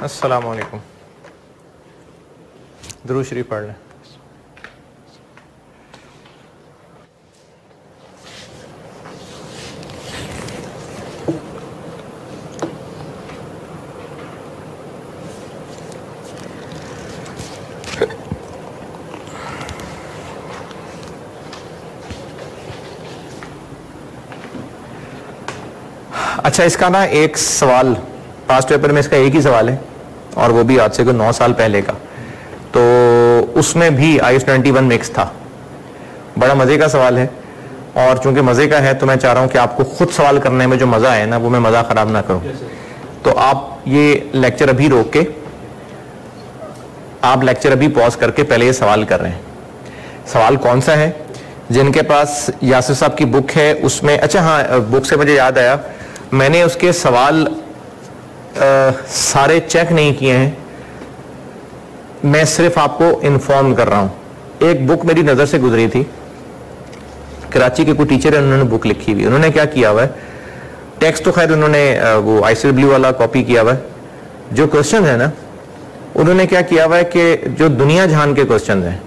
अस्सलाम वालेकुम। दुरूद शरीफ पढ़ लें। अच्छा, इसका ना एक सवाल पास्ट पेपर में इसका एक ही सवाल है और वो भी आज से कोई 9 साल पहले का, तो उसमें भी IS 91 मिक्स था। बड़ा मज़े का सवाल है और चूंकि मज़े का है तो मैं चाह रहा हूँ कि आपको खुद सवाल करने में जो मज़ा है ना वो मैं मज़ा ख़राब ना करूँ। तो आप ये लेक्चर अभी रोक के आप लेक्चर अभी पॉज करके पहले ये सवाल कर रहे हैं। सवाल कौन सा है? जिनके पास यासिर साहब की बुक है उसमें, अच्छा हाँ, बुक से मुझे याद आया, मैंने उसके सवाल सारे चेक नहीं किए हैं, मैं सिर्फ आपको इन्फॉर्म कर रहा हूं। एक बुक मेरी नज़र से गुजरी थी, कराची के कोई टीचर है, उन्होंने बुक लिखी हुई। उन्होंने क्या किया हुआ है, टेक्स्ट तो खैर उन्होंने वो ICW वाला कॉपी किया हुआ है। जो क्वेश्चन है ना, उन्होंने क्या किया हुआ है कि जो दुनिया जहान के क्वेश्चन हैं,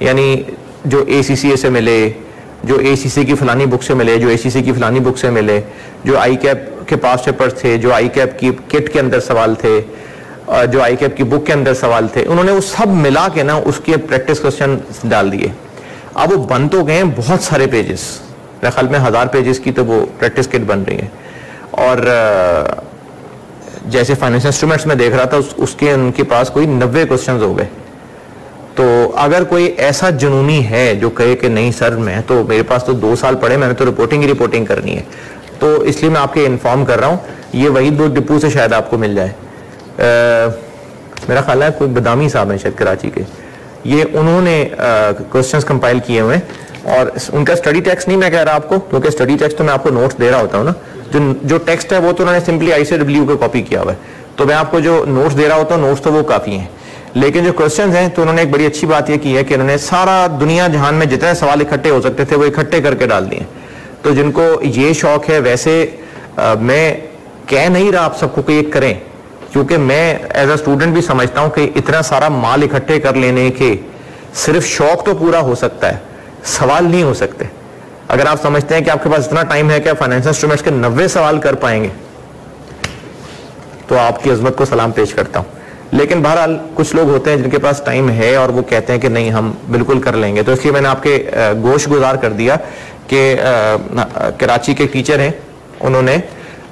यानी जो ACCA से मिले, जो ACC की फलानी बुक से मिले, जो ACC की फलानी बुक से मिले, जो ICAP के पास पेपर्स थे, जो ICAP की किट के अंदर सवाल थे, जो ICAP की बुक के अंदर सवाल थे, उन्होंने वो सब मिला के ना उसके प्रैक्टिस क्वेश्चन डाल दिए। अब वो बन तो गए बहुत सारे पेजेस, मेरे ख्याल में 1000 पेजेस की तो वो प्रैक्टिस किट बन रही है। और जैसे फाइनेंशियल इंस्ट्रूमेंट्स में देख रहा था उसके उनके पास कोई 90 क्वेश्चन हो गए। तो अगर कोई ऐसा जुनूनी है जो कहे कि नहीं सर मैं तो, मेरे पास तो 2 साल पढ़े, मैंने तो रिपोर्टिंग करनी है, तो इसलिए मैं आपके इन्फॉर्म कर रहा हूँ। ये वहीद बुक डिपो से शायद आपको मिल जाए। मेरा ख्याल है कोई बदामी साहब हैं शायद कराची के, ये उन्होंने क्वेश्चंस कंपाइल किए हुए हैं। और उनका स्टडी टेक्स्ट नहीं मैं कह रहा आपको, क्योंकि स्टडी टेक्स्ट तो मैं आपको नोट्स दे रहा होता हूँ ना, जो टेक्स्ट है वो तो उन्होंने सिंपली ICW को कॉपी किया हुआ है, तो मैं आपको जो नोट्स दे रहा होता हूँ, नोट्स तो वो काफ़ी हैं। लेकिन जो क्वेश्चंस हैं तो उन्होंने एक बड़ी अच्छी बात यह की है कि उन्होंने सारा दुनिया जहान में जितने सवाल इकट्ठे हो सकते थे वो इकट्ठे करके डाल दिए। तो जिनको ये शौक है, वैसे मैं कह नहीं रहा आप सबको कि ये करें, क्योंकि मैं एज अ स्टूडेंट भी समझता हूं कि इतना सारा माल इकट्ठे कर लेने के सिर्फ शौक तो पूरा हो सकता है, सवाल नहीं हो सकते। अगर आप समझते हैं कि आपके पास इतना टाइम है कि आप फाइनेंशियल इंस्ट्रूमेंट्स के 90 सवाल कर पाएंगे तो आपकी अजमत को सलाम पेश करता हूं। लेकिन बहरहाल कुछ लोग होते हैं जिनके पास टाइम है और वो कहते हैं कि नहीं हम बिल्कुल कर लेंगे, तो इसलिए मैंने आपके गोश गुजार कर दिया कि कराची के टीचर हैं, उन्होंने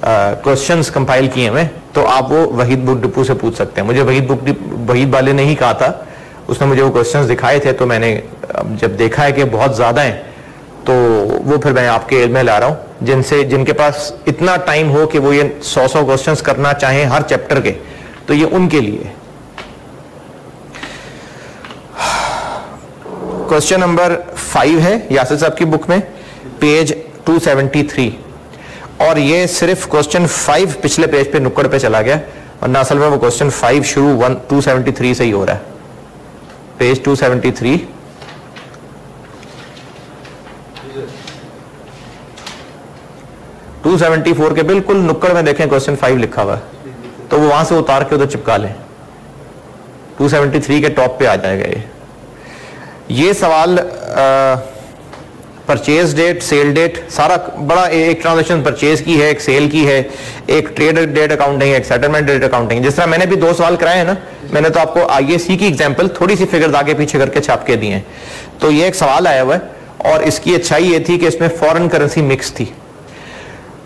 क्वेश्चंस कंपाइल किए हुए, तो आप वो वहीद बुक डिपो से पूछ सकते हैं। मुझे वहीद वाले ने ही कहा था, उसने मुझे वो क्वेश्चंस दिखाए थे, तो मैंने जब देखा है कि बहुत ज़्यादा हैं तो वो फिर मैं आपके इल्म में ला रहा हूँ। जिनके पास इतना टाइम हो कि वो ये 100 क्वेश्चंस करना चाहें हर चैप्टर के, तो ये उनके लिए। क्वेश्चन नंबर 5 है यासिर साहब की बुक में, पेज 273, और ये सिर्फ क्वेश्चन 5 पिछले पेज पे नुक्कड़ पे चला गया, और असल में वो क्वेश्चन 5 शुरू 273 से ही हो रहा है। पेज 273, टू 274 के बिल्कुल नुक्कड़ में देखें क्वेश्चन 5 लिखा हुआ है, तो वो वहां से उतार के उधर चिपका लें, 273 के टॉप पे आ जाएगा। ये सवाल परचेज डेट, सेल डेट, सारा बड़ा, एक ट्रांजैक्शन परचेज की है, एक सेल की है, एक ट्रेड डेट अकाउंटिंग है, एक सेटलमेंट डेट अकाउंटिंग। जिस तरह मैंने भी 2 सवाल कराए हैं ना, मैंने तो आपको IAC की एग्जांपल थोड़ी सी फिगर्स आगे पीछे करके छाप के दिए हैं। तो ये एक सवाल आया हुआ है और इसकी अच्छाई ये थी कि इसमें फॉरेन करेंसी मिक्स थी,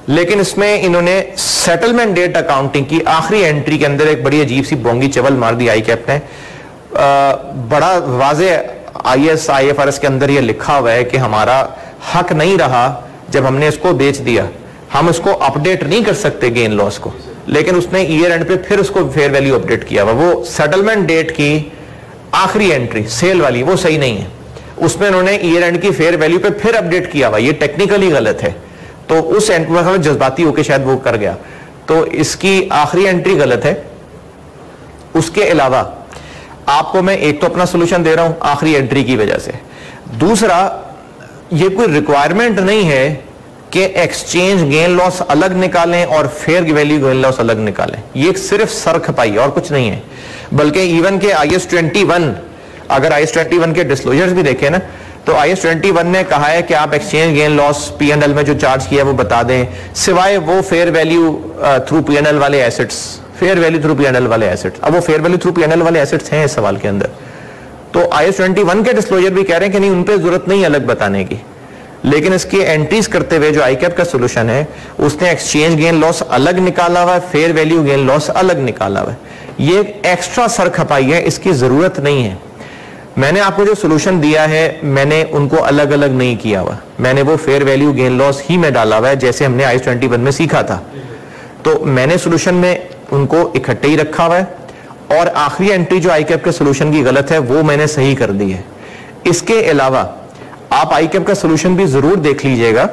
लेकिन इसमें इन्होंने सेटलमेंट डेट अकाउंटिंग की आखिरी एंट्री के अंदर एक बड़ी अजीब सी बोंगी चवल मार दी ICAP ने। बड़ा वाजे IS IFRS के अंदर ये लिखा हुआ है कि हमारा हक नहीं रहा जब हमने इसको बेच दिया, हम उसको अपडेट नहीं कर सकते गेन लॉस को, लेकिन उसने ईयर एंड पे फिर उसको फेयर वैल्यू अपडेट किया हुआ। वो सेटलमेंट डेट की आखिरी एंट्री सेल वाली वो सही नहीं है, उसमें उन्होंने ईयर एंड की फेयर वैल्यू पे फिर अपडेट किया हुआ, ये टेक्निकली गलत है। तो उस एंड में जज्बाती होकर शायद वो कर गया, तो इसकी आखिरी एंट्री गलत है। उसके अलावा आपको मैं एक तो अपना सोल्यूशन दे रहा हूं आखिरी एंट्री की वजह से, दूसरा ये कोई रिक्वायरमेंट नहीं है कि एक्सचेंज गेन लॉस अलग निकालें और फेयर वैल्यू गेन लॉस अलग निकालें। ये सिर्फ सर खपाई है और कुछ नहीं है। बल्कि इवन के IAS 21, अगर IAS 21 के डिस्क्लोजर्स भी देखें ना, तो IAS 21 ने कहा है कि आप एक्सचेंज गेन लॉस P&L में जो चार्ज किया है वो बता दें, सिवाय वो फेयर वैल्यू थ्रू P&L वाले assets, fair value through P&L वाले एसेट्स। अब वो फेयर वैल्यू थ्रू P&L वाले एसेट्स हैं इस सवाल के अंदर, तो IAS 21 के डिस्क्लोजर भी कह रहे हैं कि नहीं, उन पे जरूरत नहीं अलग बताने की। लेकिन इसकी एंट्रीज करते हुए जो ICAP का सोल्यूशन है, उसने एक्सचेंज गेन लॉस अलग निकाला हुआ है, फेयर वैल्यू गेन लॉस अलग निकाला हुआ है। ये एक्स्ट्रा सर खपाई है, इसकी जरूरत नहीं है। मैंने आपको जो सोल्यूशन दिया है, मैंने उनको अलग अलग नहीं किया हुआ, मैंने वो फेयर वैल्यू गेन लॉस ही में डाला हुआ है जैसे हमने IAS 21 में सीखा था। तो मैंने सोल्यूशन में उनको इकट्ठे ही रखा हुआ है, और आखिरी एंट्री जो ICAP के सोल्यूशन की गलत है वो मैंने सही कर दी है। इसके अलावा आप ICAP का सोल्यूशन भी जरूर देख लीजिएगा,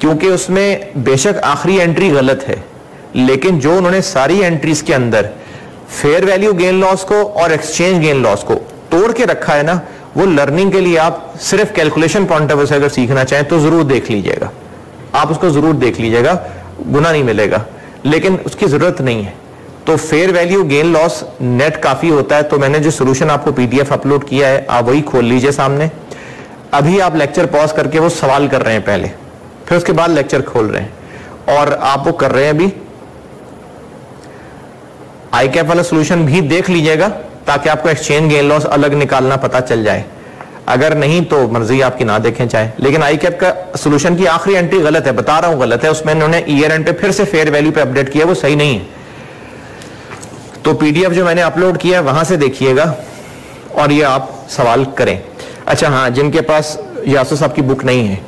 क्योंकि उसमें बेशक आखिरी एंट्री गलत है, लेकिन जो उन्होंने सारी एंट्रीज के अंदर फेयर वैल्यू गेन लॉस को और एक्सचेंज गेन लॉस को तोड़ के रखा है ना, वो लर्निंग के लिए आप सिर्फ कैलकुलेशन पॉइंट ऑफ व्यू से अगर सीखना चाहें तो जरूर देख लीजिएगा, आप उसको जरूर देख लीजिएगा, गुनाह नहीं मिलेगा, लेकिन उसकी जरूरत नहीं है। तो fair value gain loss net काफी होता है। तो मैंने जो सोल्यूशन आपको PDF अपलोड किया है, आप वही खोल लीजिए सामने। अभी आप लेक्चर पॉज करके वो सवाल कर रहे हैं पहले, फिर उसके बाद लेक्चर खोल रहे हैं, और आप वो कर रहे हैं अभी। ICAP वाला सोल्यूशन भी देख लीजिएगा ताकि आपको एक्सचेंज गेन लॉस अलग निकालना पता चल जाए। अगर नहीं तो मर्जी आपकी ना देखें चाहे, लेकिन ICAP का सोल्यूशन की आखिरी एंट्री गलत है, बता रहा हूं गलत है। उसमें उन्होंने ईयर एंड पे फिर से फेयर वैल्यू पे अपडेट किया, वो सही नहीं है। तो PDF जो मैंने अपलोड किया है वहां से देखिएगा और ये आप सवाल करें। अच्छा हाँ, जिनके पास यासर साहब की बुक नहीं है,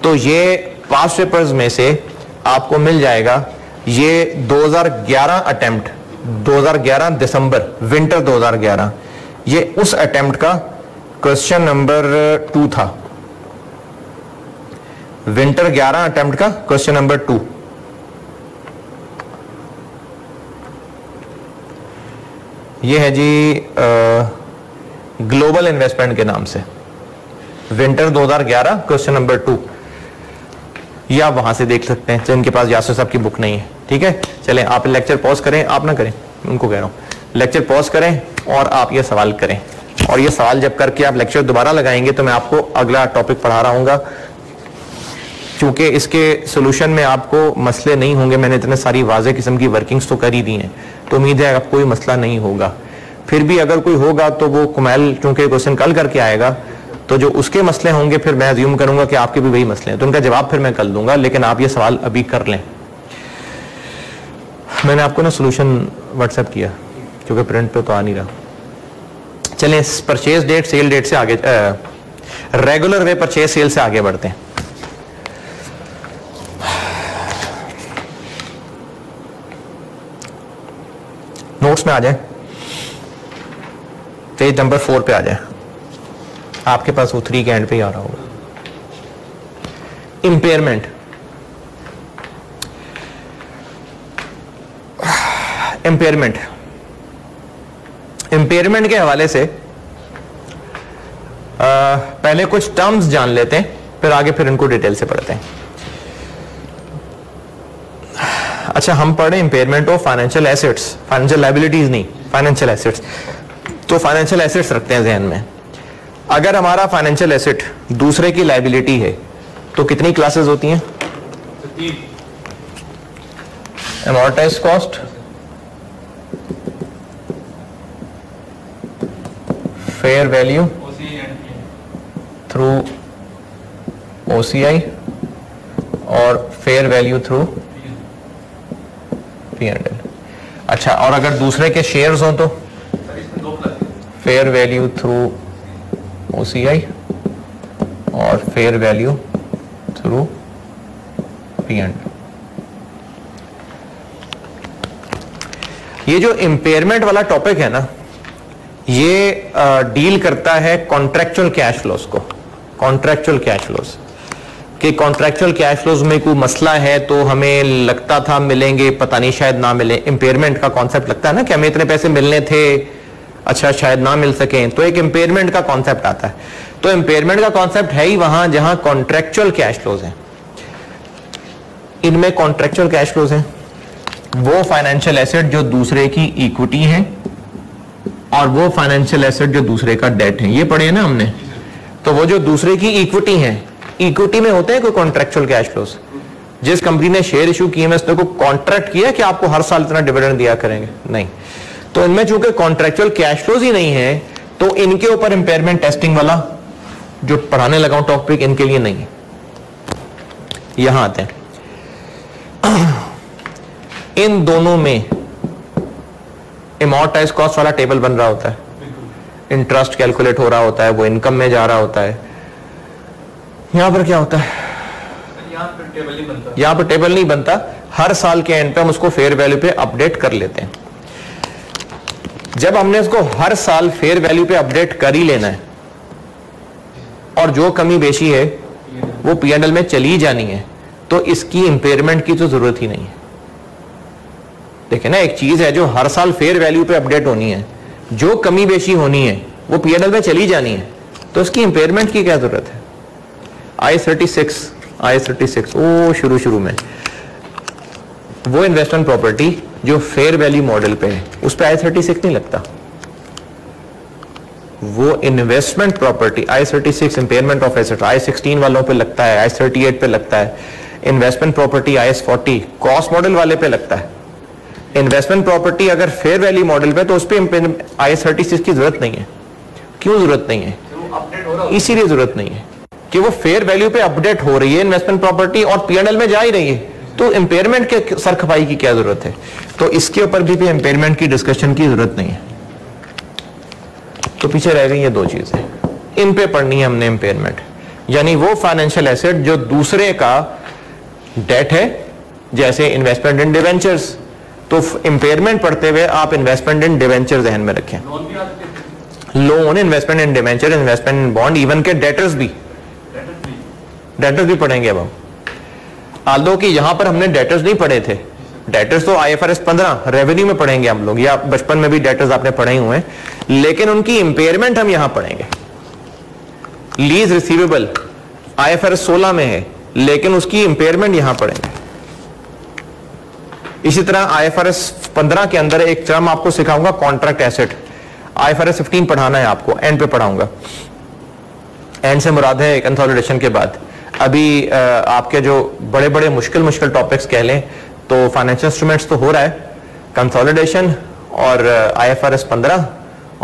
तो ये पास्ट पेपर्स में से आपको मिल जाएगा, ये 2011 अटेम्प्ट, 2011 दिसंबर, विंटर 2011, ये उस अटेम्प्ट का क्वेश्चन नंबर 2 था। विंटर 11 अटेम्प्ट का क्वेश्चन नंबर 2। ये है जी ग्लोबल इन्वेस्टमेंट के नाम से, विंटर 2011 क्वेश्चन नंबर 2। ये आप वहां से देख सकते हैं जिनके पास यासर साहब की बुक नहीं है। ठीक है, चलें आप लेक्चर पॉज करें, आप ना करें, उनको कह रहा हूं लेक्चर पॉज करें और आप ये सवाल करें। और ये सवाल जब करके आप लेक्चर दोबारा लगाएंगे तो मैं आपको अगला टॉपिक पढ़ा रहा हूँगा, क्योंकि इसके सोल्यूशन में आपको मसले नहीं होंगे। मैंने इतने सारी वाज़ेह किस्म की वर्किंग्स तो कर ही दी हैं, तो उम्मीद है आपको कोई मसला नहीं होगा। फिर भी अगर कोई होगा तो वो कुमैल चूंकि क्वेश्चन कल करके आएगा, तो जो उसके मसले होंगे फिर मैं अज्यूम करूंगा कि आपके भी वही मसले हैं, तो उनका जवाब फिर मैं कल दूंगा। लेकिन आप ये सवाल अभी कर लें। मैंने आपको ना सोल्यूशन व्हाट्सएप किया क्योंकि प्रिंट पे तो आ नहीं रहा। चलें परचेज डेट सेल डेट से आगे, रेगुलर वे परचेज सेल से आगे बढ़ते हैं। नोट्स में आ जाए, पेज नंबर 4 पे आ जाए, आपके पास वो 3 के एंड पे ही आ रहा होगा। इंपेयरमेंट, इंपेयरमेंट, इंपेयरमेंट के हवाले से पहले कुछ टर्म्स जान लेते हैं, फिर आगे फिर इनको डिटेल से पढ़ते हैं। अच्छा, हम पढ़े impairment of financial assets, financial liabilities नहीं, फाइनेंशियल एसेट्स। तो फाइनेंशियल एसेट्स रखते हैं जहन में। अगर हमारा फाइनेंशियल एसेट दूसरे की लायबिलिटी है तो कितनी क्लासेस होती हैं? Amortised cost, fair value through OCI और फेयर वैल्यू थ्रू P&L। अच्छा, और अगर दूसरे के शेयर्स हो तो फेयर वैल्यू थ्रू OCI और फेयर वैल्यू थ्रू P&L। ये जो इंपेयरमेंट वाला टॉपिक है ना, ये डील करता है कॉन्ट्रैक्चुअल कैश फ्लोज को, कॉन्ट्रैक्चुअल कैश फ्लोज कि कॉन्ट्रैक्चुअल कैश फ्लोज में कोई मसला है तो हमें लगता था मिलेंगे, पता नहीं शायद ना मिले। इंपेयरमेंट का कॉन्सेप्ट लगता है ना कि हमें इतने पैसे मिलने थे, अच्छा शायद ना मिल सके, तो एक इंपेयरमेंट का कॉन्सेप्ट आता है। तो इंपेयरमेंट का कॉन्सेप्ट है ही वहां जहां कॉन्ट्रैक्चुअल कैश फ्लोज हैं। इनमें कॉन्ट्रेक्चुअल कैश फ्लोज हैं, वो फाइनेंशियल एसेट जो दूसरे की इक्विटी है और वो फाइनेंशियल एसेट जो दूसरे का डेट है, ये पढ़े ना हमने। तो वो जो दूसरे की इक्विटी है, इक्विटी में होते हैं कोई कॉन्ट्रेक्चुअल कैश फ्लोज। जिस कंपनी ने शेयर इशू किए में उसने को कॉन्ट्रैक्ट किया कि आपको हर साल इतना डिविडेंड दिया करेंगे, नहीं। तो इनमें चूंकि कॉन्ट्रेक्चुअल कैश फ्लोज ही नहीं है तो इनके ऊपर इंपेयरमेंट टेस्टिंग वाला जो पढ़ाने लगा हूं टॉपिक इनके लिए नहीं है। यहां आते हैं, इन दोनों में अमॉर्टाइज कॉस्ट वाला टेबल बन रहा होता है, इंटरेस्ट कैलकुलेट हो रहा होता है, वो इनकम में जा रहा होता है। यहां पर क्या होता है, यहां पर टेबल नहीं बनता, हर साल के एंड पे हम उसको फेयर वैल्यू पे अपडेट कर लेते हैं। जब हमने इसको हर साल फेयर वैल्यू पे अपडेट कर ही लेना है और जो कमी बेशी है वो P&L में चली जानी है, तो इसकी इंपेयरमेंट की तो जरूरत ही नहीं है। देखिए ना, एक चीज है जो हर साल फेयर वैल्यू पे अपडेट होनी है, जो कमी बेशी होनी है वो P&L में चली जानी है, तो इसकी इंपेयरमेंट की क्या जरूरत है। I36 ओ शुरू में वो इन्वेस्टमेंट प्रॉपर्टी जो फेयर वैल्यू मॉडल पे है उस पे I36 नहीं लगता। वो investment property I36 impairment of asset I16 वालों पे लगता है, I38 पे लगता है। Investment property IS40 cost model वाले पे लगता है। इन्वेस्टमेंट प्रॉपर्टी अगर फेयर वैल्यू मॉडल पे तो उस पे I36 की जरूरत नहीं है। क्यों जरूरत नहीं है, इसीलिए जरूरत नहीं है कि वो फेयर वैल्यू पे अपडेट हो रही है इन्वेस्टमेंट प्रॉपर्टी और P&L में जा ही रही है, तो इंपेयरमेंट के सर खपाई की क्या जरूरत है। तो इसके ऊपर भी इंपेयरमेंट की डिस्कशन की जरूरत नहीं है। तो पीछे रह गई ये दो चीजें, इन पे पढ़नी है हमने इंपेयरमेंट, यानी वो फाइनेंशियल एसेट जो दूसरे का डेट है, जैसे इन्वेस्टमेंट इन डिवेंचर्स। तो इंपेयरमेंट पढ़ते हुए आप इन्वेस्टमेंट इन डिवेंचर ध्यान में रखें, loan, investment in debenture, investment in bond, even के डेटर्स भी पढ़ेंगे अब हम। आल्दो कि यहां पर हमने डेटर्स नहीं पढ़े थे, डेटर्स तो IFRS 15 रेवेन्यू में पढ़ेंगे हम लोग, या बचपन में भी डेटर्स आपने पढ़े ही हुए हैं, लेकिन उनकी इंपेयरमेंट हम यहां पढ़ेंगे। लीज रिसीवेबल IFRS 16 में है, लेकिन उसकी इंपेयरमेंट यहां पढ़ेंगे। इसी तरह IFRS 15 के अंदर एक टर्म आपको सिखाऊंगा, कॉन्ट्रैक्ट एसेट। IFRS 15 पढ़ाना है आपको, एंड पे पढ़ाऊंगा। एंड से मुराद है कंसोलिडेशन के बाद। अभी आपके जो बड़े बड़े मुश्किल टॉपिक्स कह लें तो फाइनेंशियल इंस्ट्रूमेंट्स तो हो रहा है, कंसोलिडेशन और IFRS 15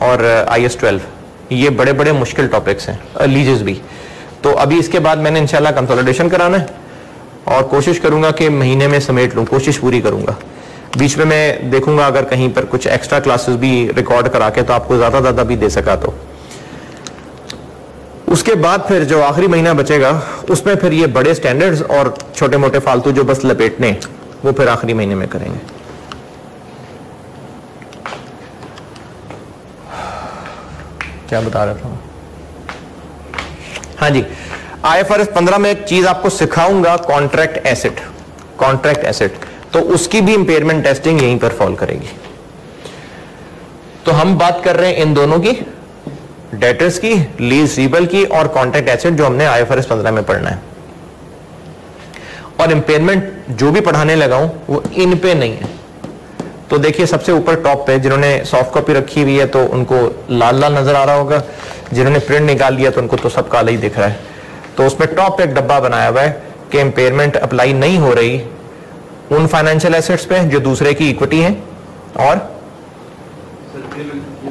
और IS 12, ये बड़े बड़े मुश्किल टॉपिक्स हैं, लीजेस भी। तो अभी इसके बाद मैंने इंशाल्लाह कंसोलिडेशन कराना है और कोशिश करूंगा कि महीने में समेट लूं, कोशिश पूरी करूंगा। बीच में मैं देखूंगा अगर कहीं पर कुछ एक्स्ट्रा क्लासेस भी रिकॉर्ड करा के तो आपको ज्यादा भी दे सका। तो उसके बाद फिर जो आखिरी महीना बचेगा उसमें फिर ये बड़े स्टैंडर्ड्स और छोटे मोटे फालतू जो बस लपेटने, वो फिर आखिरी महीने में करेंगे। क्या बता रहा था, हाँ जी, IFRS 15 में एक चीज आपको सिखाऊंगा, कॉन्ट्रैक्ट एसेट, तो उसकी भी इंपेयरमेंट टेस्टिंग यहीं पर फॉलो करेगी। तो हम बात कर रहे हैं इन दोनों की, डेटर्स की, लीज रिसीवेबल की और कॉन्ट्रैक्ट एसेट जो हमने IFRS 15 में पढ़ना है। और इंपेयरमेंट जो भी पढ़ाने लगा हूं वो इन पे नहीं है। तो देखिए सबसे ऊपर टॉप पे जिन्होंने सॉफ्ट कॉपी रखी हुई है तो उनको लाल लाल नजर आ रहा होगा, जिन्होंने प्रिंट निकाल लिया तो उनको तो सब काला ही दिख रहा है। तो उसमें टॉप पे एक डब्बा बनाया हुआ है कि इंपेयरमेंट अप्लाई नहीं हो रही उन फाइनेंशियल एसेट्स पे जो दूसरे की इक्विटी है, और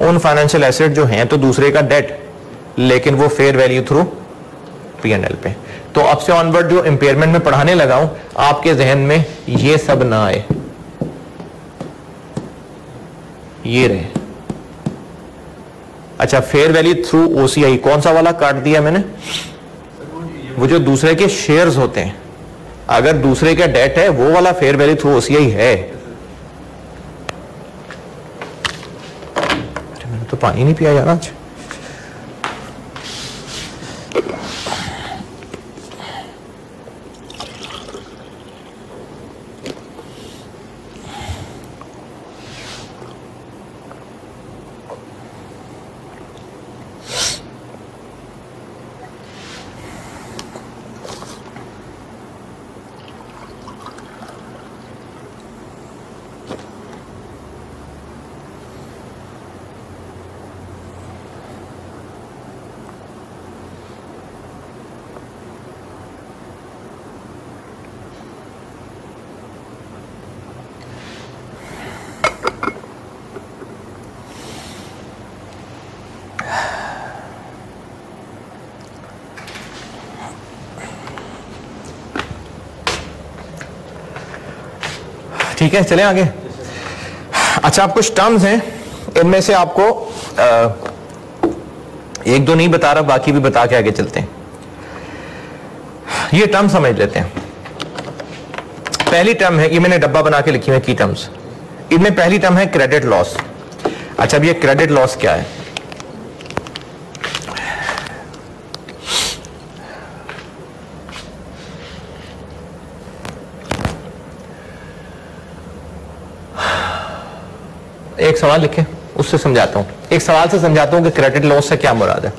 उन फाइनेंशियल एसेट जो हैं तो दूसरे का डेट, लेकिन वो फेयर वैल्यू थ्रू P&L पे। तो अब से ऑनवर्ड जो इंपेयरमेंट में पढ़ाने लगा हूं आपके जहन में ये सब ना आए, ये रहे। अच्छा, फेयर वैल्यू थ्रू OCI कौन सा वाला काट दिया मैंने, वो जो दूसरे के शेयर्स होते हैं, अगर दूसरे का डेट है वो वाला फेयर वैल्यू थ्रू OCI है। अरे मैंने तो पानी नहीं पिया यार आज। ठीक है, चलें आगे। अच्छा, आप कुछ टर्म्स हैं, इनमें से आपको एक दो नहीं बता रहा, बाकी भी बता के आगे चलते हैं। ये टर्म समझ लेते हैं। पहली टर्म है, ये मैंने डब्बा बना के लिखी है की टर्म्स। इनमें पहली टर्म है क्रेडिट लॉस। अच्छा, अब ये क्रेडिट लॉस क्या है? एक सवाल लिखें, उससे समझाता हूं, एक सवाल से समझाता हूं कि क्रेडिट लॉस से क्या मुराद है।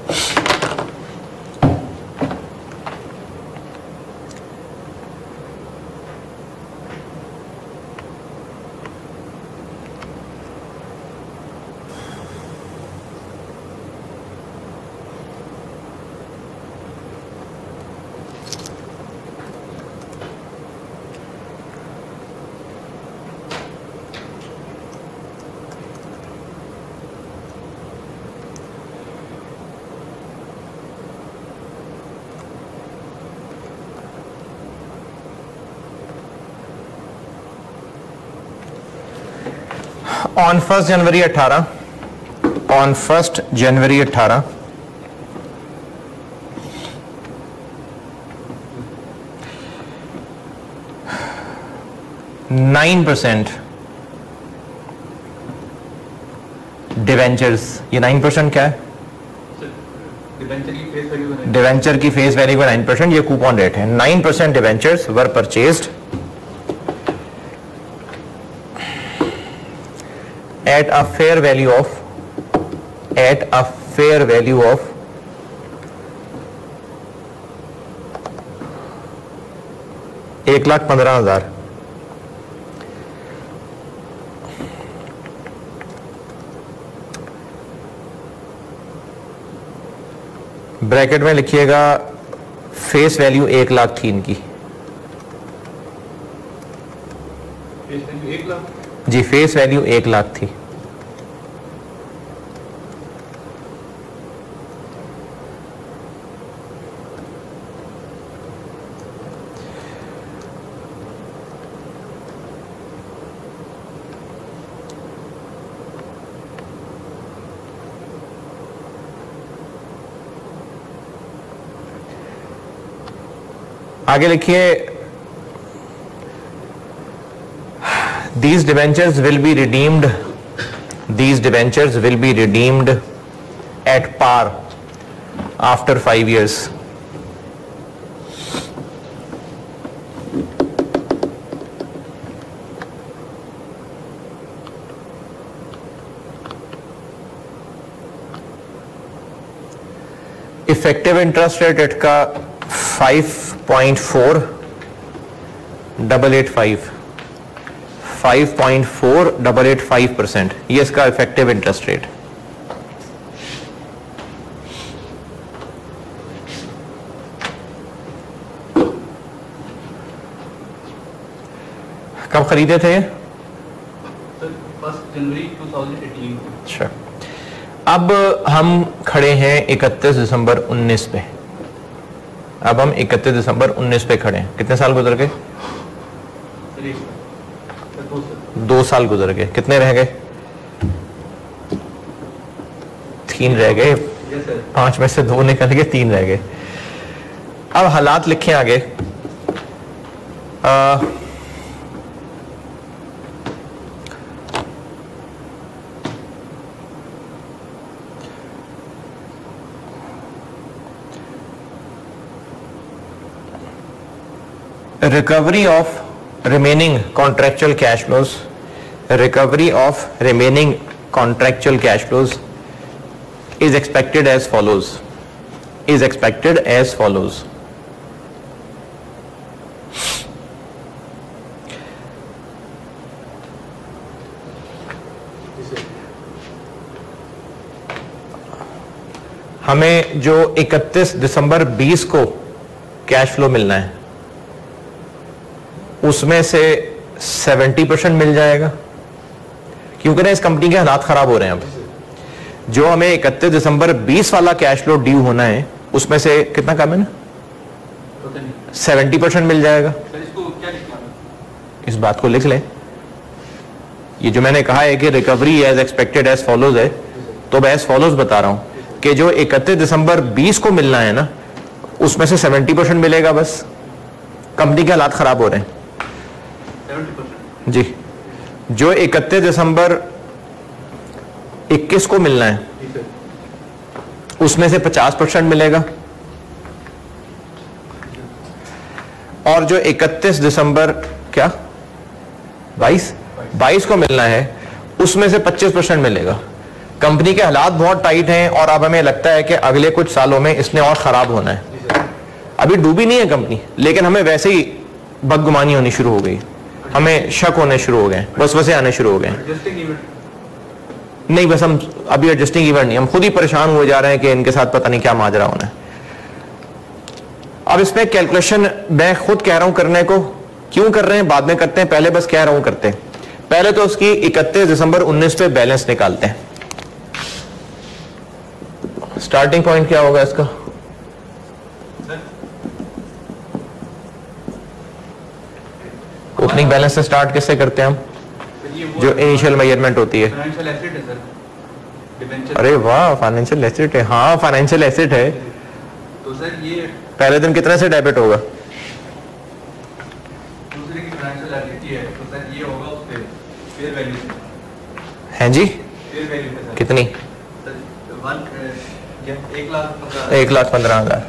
On 1 January 18, on 1 January 18 9% debentures. ये 9% क्या है? डिवेंचर की फेस वैल्यू का 9%, ये कूपन रेट है। 9% debentures were purchased at a fair value of 1,15,000। Bracket में लिखिएगा फेस वैल्यू 1 लाख थी इनकी। जी, फेस वैल्यू 1 लाख थी। आगे लिखिए, these debentures will be redeemed at par after 5 years। Effective interest rate इसका 5.4885%, ये इसका इफेक्टिव इंटरेस्ट रेट। कब खरीदे थे? 1 जनवरी 2018। अच्छा, अब हम खड़े हैं 31 दिसंबर 19 पे। अब हम 31 दिसंबर 19 पे खड़े हैं। कितने साल गुजर गए? 2 साल गुजर गए। कितने रह गए? 3 रह गए। 5 में से 2 निकल गए, 3 रह गए। अब हालात लिखें आगे। recovery of remaining contractual cash flows, recovery of remaining contractual cash flows is expected as follows, हमें जो 31 दिसंबर 20 को कैश फ्लो मिलना है उसमें से 70% मिल जाएगा, क्योंकि ना इस कंपनी के हालात खराब हो रहे हैं। अब जो हमें 31 दिसंबर 20 वाला कैश फ्लो ड्यू होना है उसमें से कितना कम है ना, 70% मिल जाएगा। इसको क्या लिखना है? इस बात को लिख लें, ये जो मैंने कहा है कि recovery as expected as follows है, तो मैं एज फॉलोज बता रहा हूं कि जो 31 दिसंबर 20 को मिलना है ना, उसमें से 70% मिलेगा बस। कंपनी के हालात खराब हो रहे हैं 70%। जी, जो 31 दिसंबर 21 को मिलना है उसमें से 50% मिलेगा, और जो 31 दिसंबर क्या 22 को मिलना है उसमें से 25% मिलेगा। कंपनी के हालात बहुत टाइट हैं और अब हमें लगता है कि अगले कुछ सालों में इसने और खराब होना है। अभी डूबी नहीं है कंपनी, लेकिन हमें वैसे ही बदगुमानी होनी शुरू हो गई, हमें शक होने शुरू हो गए, वसवसे आने शुरू हो गए। नहीं, बस हम अभी एडजस्टिंग इवेंट नहीं, हम खुद ही परेशान हुए जा रहे हैं कि इनके साथ पता नहीं क्या माजरा होना है। अब इसमें कैलकुलेशन मैं खुद कह रहा हूं करने को, क्यों कर रहे हैं बाद में करते हैं, पहले बस कह रहा हूं करते हैं। पहले तो उसकी 31 दिसंबर 19 पे बैलेंस निकालते हैं। स्टार्टिंग पॉइंट क्या होगा इसका? ओपनिंग बैलेंस से स्टार्ट किससे करते हैं हम? जो इनिशियल मेजरमेंट होती है। अरे वाह, फाइनेंशियल एसेट है। हाँ, फाइनेंशियल एसेट है। तो सर ये पहले दिन कितने से डेबिट होगा? दूसरे की फाइनेंशियल लायबिलिटी है, तो सर ये होगा उस पे फेयर वैल्यू हैं जी? फेयर वैल्यू पे सर कितनी? सर 1,15,000 1,15,000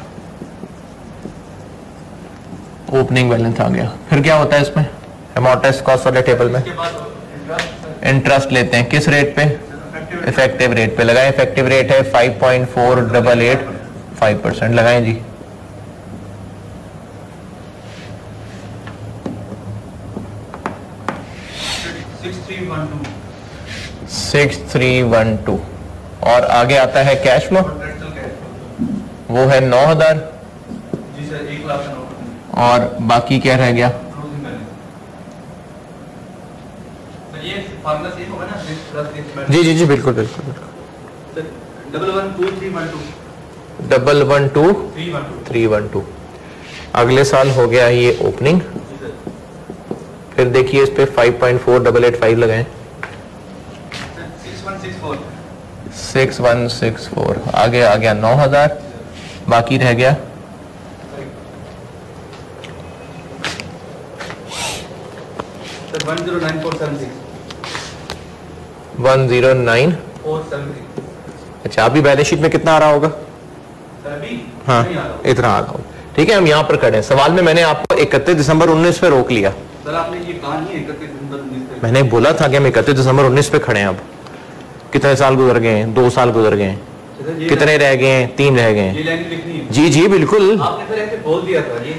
ओपनिंग बैलेंस आ गया। फिर क्या होता है इसमें? अमोर्टाइज्ड कॉस्ट वाले टेबल में के बाद इंटरेस्ट लेते हैं। किस रेट पे? इफेक्टिव रेट पे लगाएं। इफेक्टिव रेट है 5.488 लगाएं जी। Six three one two. और आगे आता है कैश फ्लो, वो है 9,000 जी सर 1,00,000 और बाकी क्या रह गया? ये फार्मूला सेम होगा ना? जी जी जी, बिल्कुल बिल्कुल बिल्कुल। 1,1,2,3,1,2 अगले साल हो गया ये ओपनिंग। फिर देखिए इस पे 5.4885 लगाएं। 6164 आगे आ गया 9,000, बाकी रह गया 109,476। अच्छा, अभी बैलेंस शीट में कितना आ रहा होगा? हाँ, इतना आ रहा होगा। ठीक है, हम यहाँ पर खड़े हैं। सवाल में मैंने आपको 31 दिसंबर 19 पे रोक लिया। सर आपने ये कहा नहीं 31 दिसंबर 19 पे। मैंने बोला था कि हम 31 दिसंबर 19 पे खड़े हैं। अब कितने साल गुजर गए हैं? 2 साल गुजर गए हैं। कितने रह गए हैं? 3 रह गए हैं। ये लाइन लिखनी है। जी जी बिल्कुल। आपने सर ऐसे बोल दिया था ये।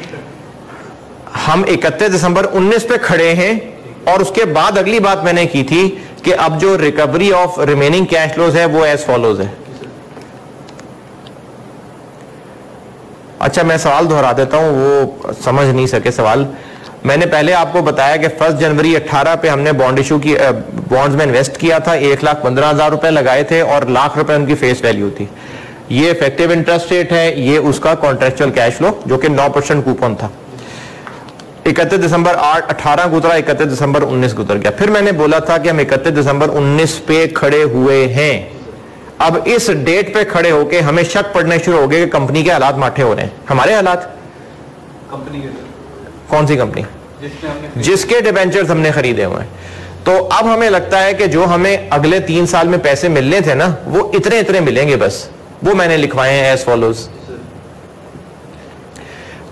हम 31 दिसंबर 19 पे खड़े हैं और उसके बाद अगली बात मैंने की थी कि अब जो recovery of remaining cash flows है वो एज फॉलोज है। अच्छा, मैं सवाल दोहरा देता हूं, वो समझ नहीं सके सवाल। मैंने पहले आपको बताया कि 1 जनवरी 18 पे हमने बॉन्ड इशू की, बॉन्ड्स में इन्वेस्ट किया था। 1,15,000 रुपए लगाए थे और लाख रुपए उनकी फेस वैल्यू थी। ये इफेक्टिव इंटरेस्ट रेट है, ये उसका कॉन्ट्रेक्चुअल कैश फ्लो जो कि 9% कूपन था। 31 दिसंबर 18 गुजरा, 31 दिसंबर 19 गुजर गया। फिर मैंने बोला था कि हम 31 दिसंबर 19 पे खड़े हुए हैं। अब इस डेट पे खड़े होके हमें शक पड़ने शुरू हो गए कि कंपनी के हालात माठे हो रहे हैं। हमारे हालात? कंपनी के कौन सी कंपनी? जिसके डिबेंचर्स हमने खरीदे हुए हैं। तो अब हमें लगता है कि जो हमें अगले 3 साल में पैसे मिलने थे ना, वो इतने इतने मिलेंगे बस। वो मैंने लिखवाए हैं एज फॉलोज।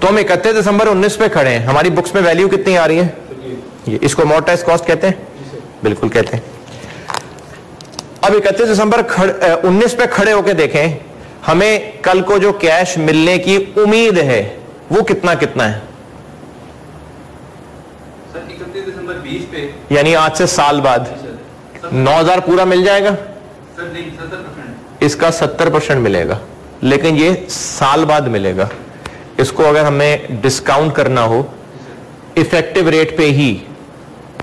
तो हम 31 दिसंबर 19 पे खड़े हैं। हमारी बुक्स में वैल्यू कितनी आ रही है? ये, इसको अमोर्टाइज्ड कॉस्ट कहते हैं? बिल्कुल कहते हैं। अब 31 दिसंबर 19 पे खड़े होके देखें, हमें कल को जो कैश मिलने की उम्मीद है वो कितना कितना है? सर 31 दिसंबर 20 पे, यानी आज से साल बाद 9,000 पूरा मिल जाएगा। सर नहीं, 70%। इसका 70% मिलेगा, लेकिन ये साल बाद मिलेगा। इसको अगर हमें डिस्काउंट करना हो इफेक्टिव रेट पे ही,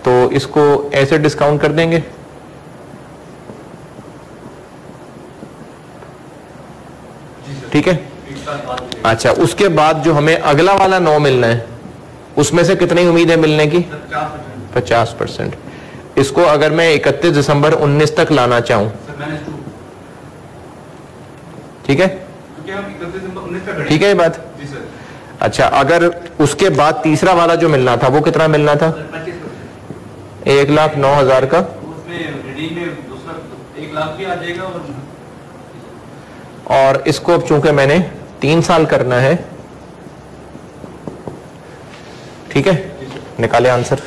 तो इसको ऐसे डिस्काउंट कर देंगे। ठीक है। अच्छा, उसके बाद जो हमें अगला वाला 9 मिलना है, उसमें से कितनी उम्मीद है मिलने की? 50%। इसको अगर मैं 31 दिसंबर 19 तक लाना चाहूं, ठीक है, ठीक है ये बात। अच्छा, अगर उसके बाद तीसरा वाला जो मिलना था वो कितना मिलना था? 1,09,000 का। और इसको अब चूंकि मैंने 3 साल करना है, ठीक है, निकाले आंसर।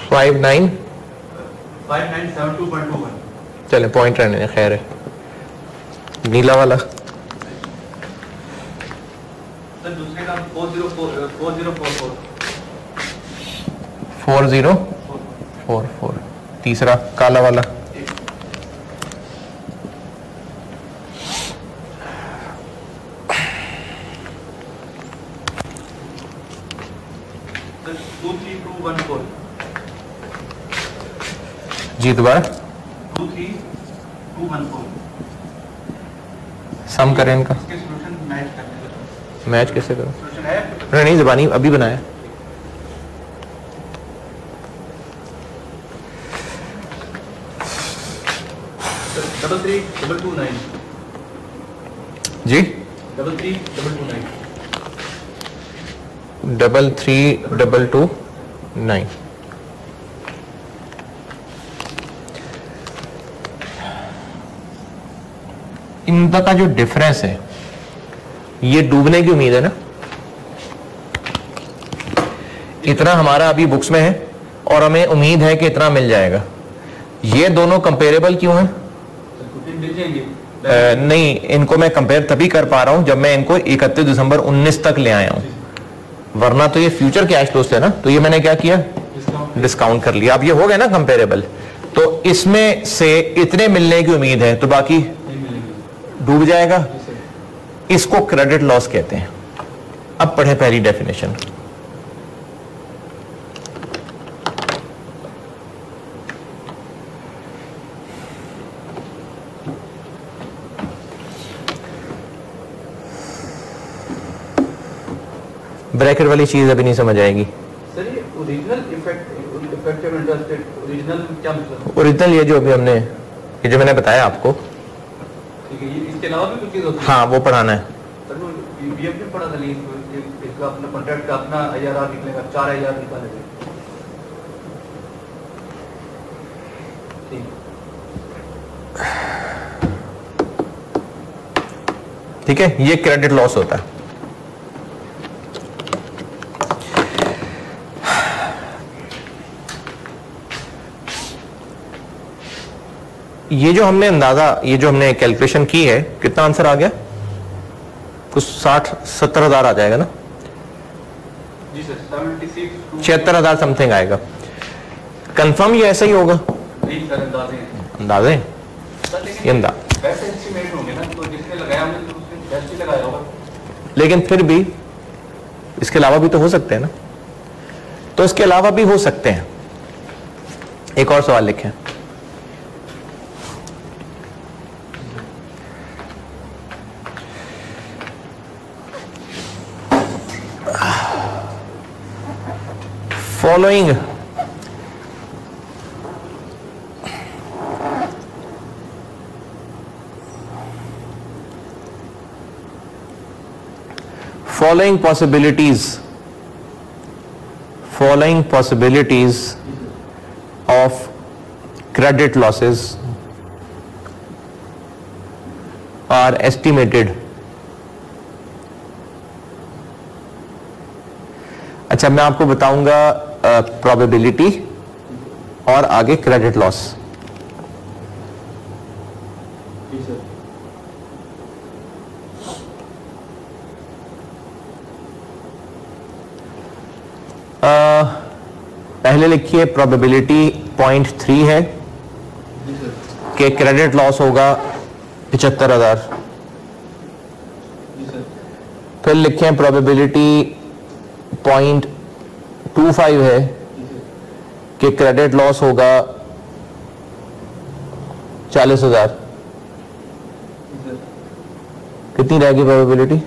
Five nine 5972.21। चले पॉइंट रहने दें, खैर है। नीला वाला सर दूसरे का 4044। तीसरा काला वाला सर 23214। जी दोबारा 23214। सम करें इनका, इसके सॉल्यूशन मैच करने का। मैच कैसे करो? सॉल्यूशन है नहीं ज़बानी अभी बनाया। सर 33229 जी 33229। 33229। इनका का जो डिफरेंस है, ये डूबने की उम्मीद है ना, इतना हमारा अभी बुक्स में है और हमें उम्मीद है कि इतना मिल जाएगा। ये दोनों कंपेरेबल क्यों हैं? मिल जाएंगे। नहीं, इनको मैं कंपेयर तभी कर पा रहा हूं जब मैं इनको 31 दिसंबर 19 तक ले आया हूं, वरना तो ये फ्यूचर कैश फ्लोस थे ना, तो ये मैंने क्या किया, डिस्काउंट कर लिया। अब ये हो गया ना कंपेरेबल, तो इसमें से इतने मिलने की उम्मीद है तो बाकी डूब जाएगा। इसको क्रेडिट लॉस कहते हैं। अब पढ़े पहली डेफिनेशन। ब्रैकेट वाली चीज अभी नहीं समझ आएगी। सर ये original effective interest rate, original क्या मतलब? ओरिजिनल ये जो अभी हमने, ये जो मैंने बताया आपको, ठीक है, ये इसके अलावा भी कुछ चीज होती है? हाँ वो पढ़ाना है। सर वो बीएफ में पढ़ा था, लेकिन इसका अपना कॉन्ट्रैक्ट का अपना आईआरआर निकलेगा, 4000 निकालेगा। ठीक है, ये क्रेडिट लॉस होता है। ये जो हमने अंदाजा, ये जो हमने कैलकुलेशन की है, कितना आंसर आ गया? कुछ 60-70 हजार आ जाएगा ना? जी सर, 76,000 समथिंग आएगा। कंफर्म ये ऐसा ही होगा? नहीं सर, अंदाजे हैं। अंदाजे? ये वैसे एस्टिमेट होंगे ना, तो जिसने लगाया हमने तो उसने बेस्ट ही लगाया होगा। लेकिन फिर भी इसके अलावा भी तो हो सकते हैं ना, तो इसके अलावा भी हो सकते हैं। एक और सवाल लिखें। Following possibilities of credit losses are estimated. अच्छा, मैं आपको बताऊंगा प्रोबेबिलिटी और आगे क्रेडिट लॉस। पहले लिखिए प्रोबेबिलिटी 0.3 है कि क्रेडिट लॉस होगा 75,000। फिर लिखें प्रोबेबिलिटी 0.25 है कि क्रेडिट लॉस होगा 40,000। कितनी रहेगी प्रोबेबिलिटी?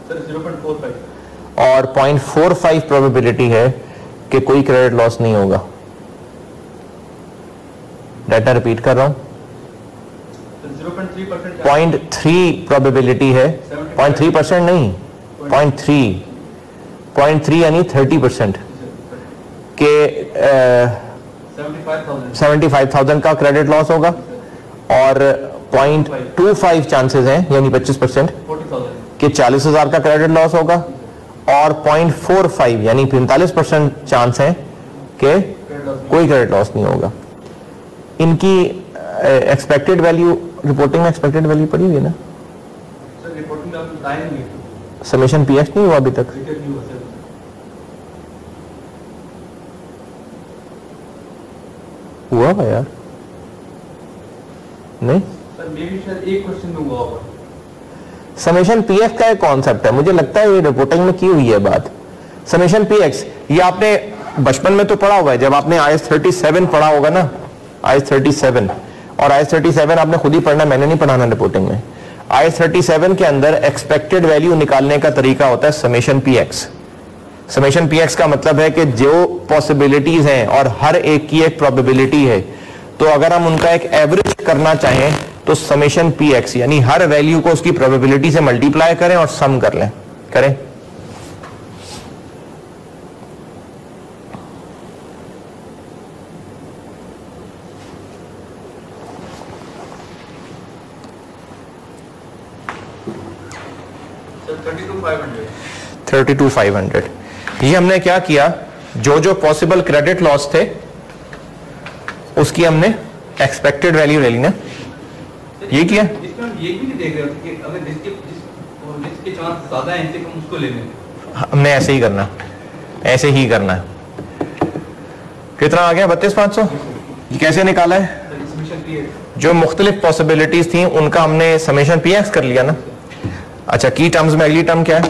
सर 0.45। और 0.45 प्रोबेबिलिटी है कि कोई क्रेडिट लॉस नहीं होगा। डाटा रिपीट कर रहा हूं। 0.3% 0.3 प्रोबेबिलिटी है, 0.3% नहीं, 0.3 यानी 30% के 75,000 का क्रेडिट लॉस होगा और 0.25 चांसेस हैं यानी 25% 40,000 कि 40,000 का क्रेडिट लॉस होगा और 0.45 यानी 45% चांस है कि कोई क्रेडिट लॉस नहीं होगा। इनकी एक्सपेक्टेड वैल्यू रिपोर्टिंग में एक्सपेक्टेड वैल्यू पड़ी हुई है ना? सर रिपोर्टिंग में आपने लाइन नहीं है, समेशन पीएक्स नहीं हुआ अभी तक। रिटेल नहीं हुआ सर। हुआ है यार? नहीं, सर मे भी शायद एक क्वेश्चन में हुआ होगा। समेशन पीएक्स का एक कॉन्सेप्ट है, मुझे लगता है ये रिपोर्टिंग में की हुई है बात। समेशन पीएक्स ये आपने बचपन में तो पढ़ा हुआ है, जब आपने IAS 37 पढ़ा होगा ना, IAS 37 और IAS 37 आपने खुद ही पढ़ना, मैंने नहीं पढ़ाना रिपोर्टिंग में। IAS 37 के अंदर एक्सपेक्टेड वैल्यू निकालने का तरीका होता है समेशन पीएक्स। समेशन पीएक्स का मतलब है कि जो पॉसिबिलिटीज हैं और हर एक की एक प्रोबेबिलिटी है, तो अगर हम उनका एक एवरेज करना चाहें तो समेशन पीएक्स यानी हर वैल्यू को उसकी प्रोबेबिलिटी से मल्टीप्लाई करें और सम कर लें, करें। सर 32,500 32,500 ये हमने क्या किया, जो जो पॉसिबल क्रेडिट लॉस थे उसकी हमने एक्सपेक्टेड वैल्यू ले ली ना, ये किया। इसमें हम ये भी नहीं देख रहे होते कि अगर जिसके चांस ज्यादा हैं इनसे कम उसको ले लें। हमने ऐसे ही करना, ऐसे ही करना है। कितना आ गया? 32,500। ये कैसे निकाला है? समेशन पीएक्स जो मुख्तलिफ पॉसिबिलिटीज थी उनका हमने समेशन पीएक्स कर लिया ना। अच्छा, की टर्म्स में अगली टर्म क्या है?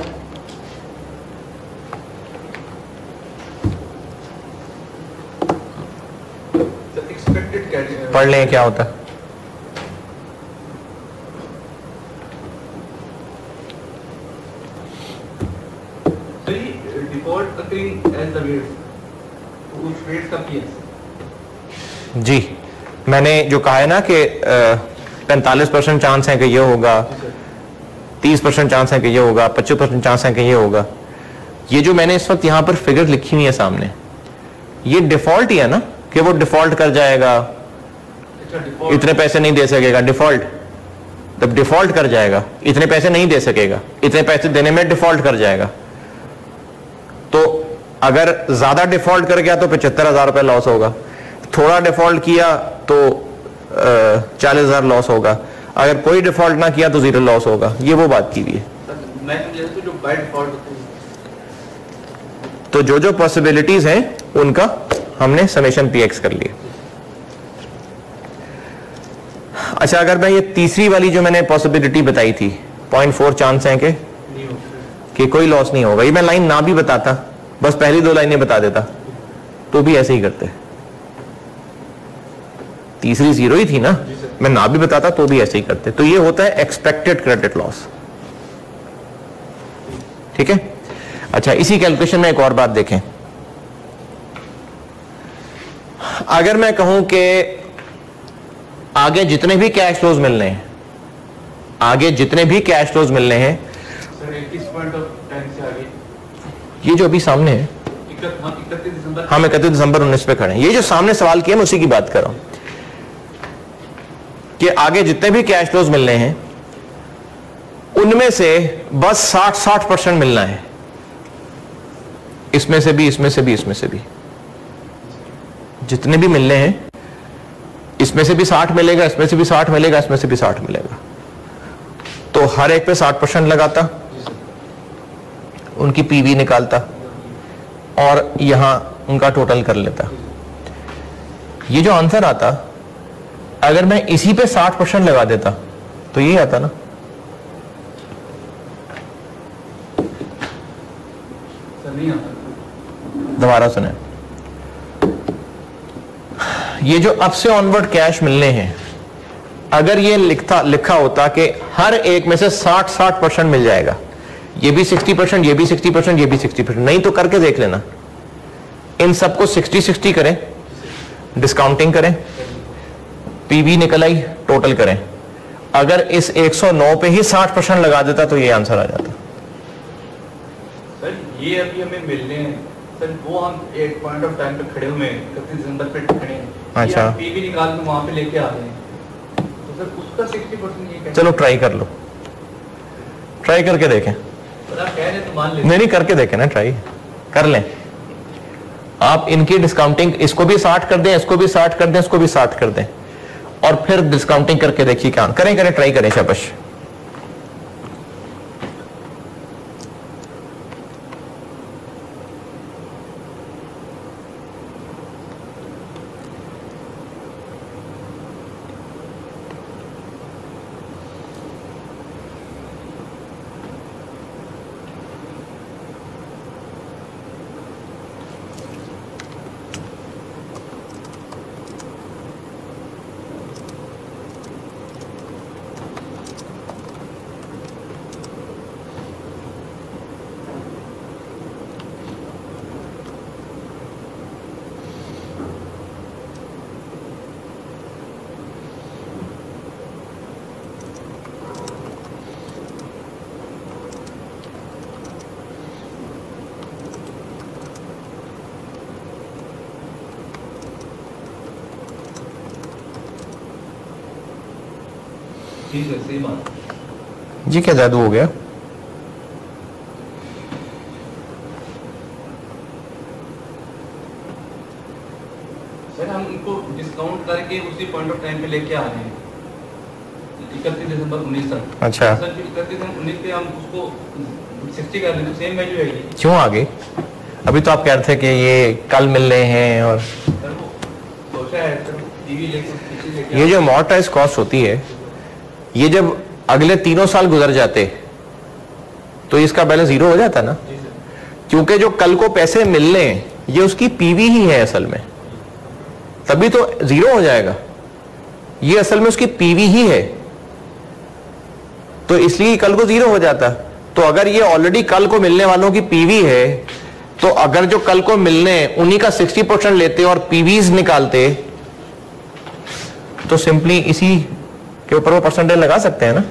एक्सपेक्टेड पढ़ लें क्या होता है। Default occurring as the weight, उस वेट का पीएक्स। जी, मैंने जो कहा है ना कि 45% चांस है कि ये होगा, 30% चांस है कि ये होगा, 25% चांस है कि ये होगा। ये जो मैंने इस वक्त यहां पर फिगर लिखी हुई है सामने, ये डिफॉल्ट ही है ना कि वो डिफॉल्ट कर जाएगा, इतने पैसे नहीं दे सकेगा। डिफॉल्ट जब डिफॉल्ट कर जाएगा, इतने पैसे नहीं दे सकेगा, इतने पैसे देने में डिफॉल्ट कर जाएगा। तो अगर ज्यादा डिफॉल्ट कर गया तो 75,000 रुपए लॉस होगा, थोड़ा डिफॉल्ट किया तो 40,000 लॉस होगा, अगर कोई डिफॉल्ट ना किया तो 0 लॉस होगा। ये वो बात की हुई है। मैं तो जो बाय डिफॉल्ट होते हैं, तो जो जो पॉसिबिलिटीज हैं उनका हमने समेशन पीएक्स कर लिया। अच्छा, अगर मैं ये तीसरी वाली जो मैंने पॉसिबिलिटी बताई थी, 0.4 चांस है कि कोई लॉस नहीं होगा, ये मैं लाइन ना भी बताता, बस पहली 2 लाइनें बता देता, तो भी ऐसे ही करते। तीसरी 0 ही थी ना, मैं ना भी बताता तो भी ऐसे ही करते। तो ये होता है एक्सपेक्टेड क्रेडिट लॉस। ठीक है। अच्छा, इसी कैलकुलेशन में एक और बात देखें। अगर मैं कहूं कि आगे जितने भी कैश फ्लोज मिलने हैं, आगे जितने भी कैश फ्लोज मिलने हैं, सर 21 पॉइंट ऑफ टाइम से आगे, ये जो अभी सामने है, 31 दिसंबर, हम 31 दिसंबर 19 पे खड़े हैं। ये जो सामने सवाल किया मैं उसी की बात कर रहा हूं कि आगे जितने भी कैश फ्लोज मिलने हैं उनमें से बस 60% मिलना है, इसमें से भी, इसमें से भी, इसमें से भी, जितने भी मिलने हैं इसमें से भी 60 मिलेगा, इसमें से भी 60 मिलेगा, इसमें से भी 60 मिलेगा। तो हर एक पे 60% लगाता, उनकी पीवी निकालता और यहां उनका टोटल कर लेता। ये जो आंसर आता, अगर मैं इसी पे 60% लगा देता तो ये आता ना। नहीं आता। दोबारा सुने, ये जो अब से ऑनवर्ड कैश मिलने हैं, अगर ये लिखा होता कि हर एक में से 60% मिल जाएगा, ये भी 60%, ये भी 60%, ये भी 60%, नहीं तो करके देख लेना, इन सबको 60-60 करें, डिस्काउंटिंग करें, पीवी निकल आई, टोटल करें, अगर इस 109 पे ही 60% लगा देता तो ये आंसर आ जाता। सर ये अभी हमें मिलने हैं सर, वो हम एक पॉइंट ऑफ टाइम पे खड़े हुए हैं, 31 दिसंबर पे खड़े हैं, अच्छा, पीवी निकाल के वहां पे लेके आ रहे हैं, तो सर उसका 60% ये चलो ट्राई कर लो, ट्राई करके देखें। कह रहे तो मान लेते, नहीं करके देखें ना, ट्राई कर लें आप। इनकी डिस्काउंटिंग इसको भी 60 कर दें, इसको भी 60 कर दें, इसको भी 60 कर दें, और फिर डिस्काउंटिंग करके देखिए क्या करें, ट्राई करें, शाबाश। ठीक है, सही बात जी। क्या जादू हो गया? सर हम उनको डिस्काउंट करके उसी पॉइंट ऑफ टाइम पे लेके आ रहे हैं, 31 दिसंबर 19 तक। अच्छा सर 31 दिसंबर 19 पे हम उसको 60 कर दें तो सेम वैल्यू है। क्यों आगे? अभी तो आप कह रहे थे कि ये कल मिल रहे हैं, और सर वो सोचा है सर, टीवी लेके ये जो अमॉर्टाइज कॉस्ट होती है, ये जब अगले 3 साल गुजर जाते तो इसका बैलेंस 0 हो जाता ना, क्योंकि जो कल को पैसे मिलने ये उसकी पीवी ही है असल में, तभी तो 0 हो जाएगा। ये असल में उसकी पीवी ही है, तो इसलिए कल को 0 हो जाता। तो अगर ये ऑलरेडी कल को मिलने वालों की पीवी है, तो अगर जो कल को मिलने उन्हीं का 60% लेते और पीवीज निकालते तो सिंपली इसी के ऊपर वो परसेंटेज लगा सकते हैं ना।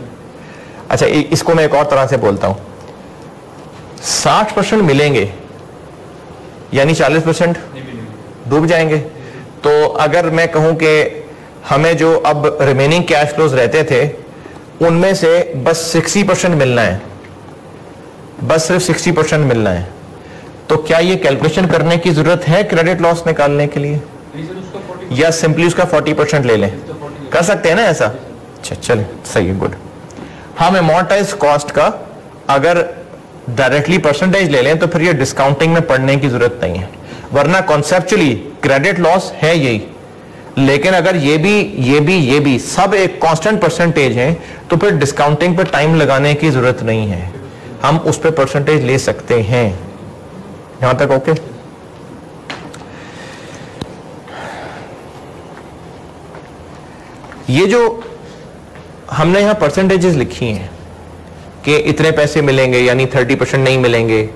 अच्छा, इसको मैं एक और तरह से बोलता हूं, 60% मिलेंगे यानी 40% डूब जाएंगे। तो अगर मैं कहूं कि हमें जो अब रिमेनिंग कैश फ्लोज रहते थे उनमें से बस 60% मिलना है, बस सिर्फ 60% मिलना है, तो क्या ये कैलकुलेशन करने की जरूरत है क्रेडिट लॉस निकालने के लिए, या सिंपली उसका 40% ले लें? कर सकते हैं ना ऐसा? अच्छा चलिए, सही है, गुड। हम अमॉर्टाइज कॉस्ट का अगर डायरेक्टली परसेंटेज ले लें तो फिर ये डिस्काउंटिंग में पढ़ने की जरूरत नहीं है, वरना कॉन्सेप्चुअली क्रेडिट लॉस है यही, लेकिन अगर ये भी सब एक कांस्टेंट परसेंटेज है तो फिर डिस्काउंटिंग पे टाइम लगाने की जरूरत नहीं है, हम उस पे परसेंटेज ले सकते हैं। यहां तक ओके? ये जो हमने यहां परसेंटेजेस लिखी हैं कि इतने पैसे मिलेंगे यानी 30% नहीं मिलेंगे,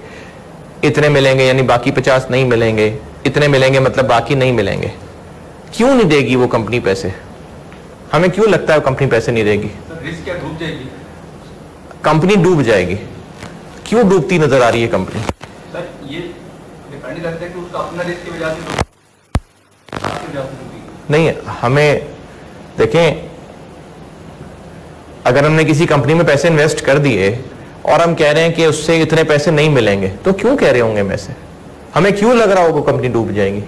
इतने मिलेंगे यानी बाकी 50 नहीं मिलेंगे, इतने मिलेंगे मतलब बाकी नहीं मिलेंगे, क्यों नहीं देगी वो कंपनी पैसे? हमें क्यों लगता है कंपनी पैसे नहीं देगी? रिस्क क्या डूब जाएगी? कंपनी डूब जाएगी। क्यों डूबती नजर आ रही है कंपनी? सर ये डिपेंड करता है कि उसका अपना रिस्क की वजह से नहीं, हमें देखें, अगर हमने किसी कंपनी में पैसे इन्वेस्ट कर दिए और हम कह रहे हैं कि उससे इतने पैसे नहीं मिलेंगे, तो क्यों कह रहे होंगे में से? हमें क्यों लग रहा होगा कंपनी डूब जाएगी?